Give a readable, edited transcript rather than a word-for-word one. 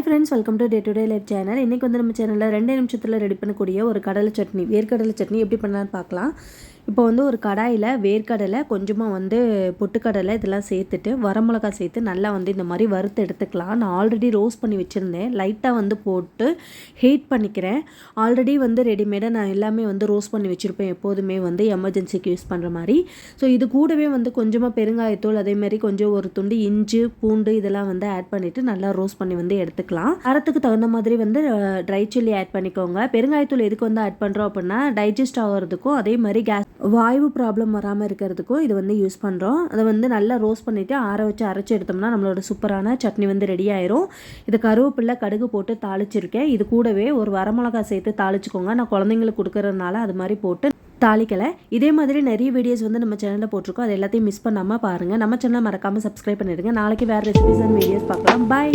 Hi friends, welcome to day to day life channel. இன்றைக்கி வந்து நம்ம சேனலில் 2 நிமிஷத்தில் ரெடி பண்ணக்கூடிய ஒரு கடலை சட்னி, வேர்க்கடலை சட்னி எப்படி பண்ணலான்னு பார்க்கலாம். இப்போ வந்து ஒரு கடாயில் வேர்க்கடலை, கொஞ்சமாக வந்து பொட்டுக்கடலை இதெல்லாம் சேர்த்துட்டு வரமிளகா சேர்த்து நல்லா வந்து இந்த மாதிரி வறுத்து எடுத்துக்கலாம். நான் ஆல்ரெடி ரோஸ்ட் பண்ணி வச்சுருந்தேன். லைட்டாக வந்து போட்டு ஹீட் பண்ணிக்கிறேன். ஆல்ரெடி வந்து ரெடிமேடாக நான் எல்லாமே வந்து ரோஸ்ட் பண்ணி வச்சுருப்பேன், எப்போதுமே வந்து எமர்ஜென்சிக்கு யூஸ் பண்ணுற மாதிரி. ஸோ இது கூடவே வந்து கொஞ்சமாக பெருங்காயத்தூள், அதேமாதிரி கொஞ்சம் ஒரு துண்டு இஞ்சி பூண்டு இதெல்லாம் வந்து ஆட் பண்ணிவிட்டு நல்லா ரோஸ்ட் பண்ணி வந்து எடுத்துக்கலாம். காரத்துக்கு தகுந்த மாதிரி வந்து ட்ரை சில்லி ஆட் பண்ணிக்கோங்க. பெருங்காயத்தூள் எதுக்கு வந்து ஆட் பண்ணுறோம் அப்படின்னா, டைஜஸ்ட் ஆகிறதுக்கும் அதே மாதிரி வாய்வு ப்ராப்ளம் வராமல் இருக்கிறதுக்கும் இது வந்து யூஸ் பண்ணுறோம். அதை வந்து நல்லா ரோஸ்ட் பண்ணிவிட்டு ஆற வச்சு அரைச்சி எடுத்தோம்னா நம்மளோட சூப்பரான சட்னி வந்து ரெடி ஆயிரும். இது கருவேப்பிலை கடுகு போட்டு தாளிச்சிருக்கேன். இது கூடவே ஒரு வரமிளகா சேர்த்து தாளிச்சுக்கோங்க. நான் குழந்தைங்களுக்கு கொடுக்கறதுனால அது மாதிரி போட்டு தாளிக்கலை. இதே மாதிரி நிறைய வீடியோஸ் வந்து நம்ம சேனலில் போட்டிருக்கோம். அது எல்லாத்தையும் மிஸ் பண்ணாமல் பாருங்கள். நம்ம சேனலை மறக்காமல் சப்ஸ்கிரைப் பண்ணிடுங்க. நாளைக்கு வேறு ரெசிபிஸ் அண்ட் வீடியோஸ் பார்க்கலாம். பாய்.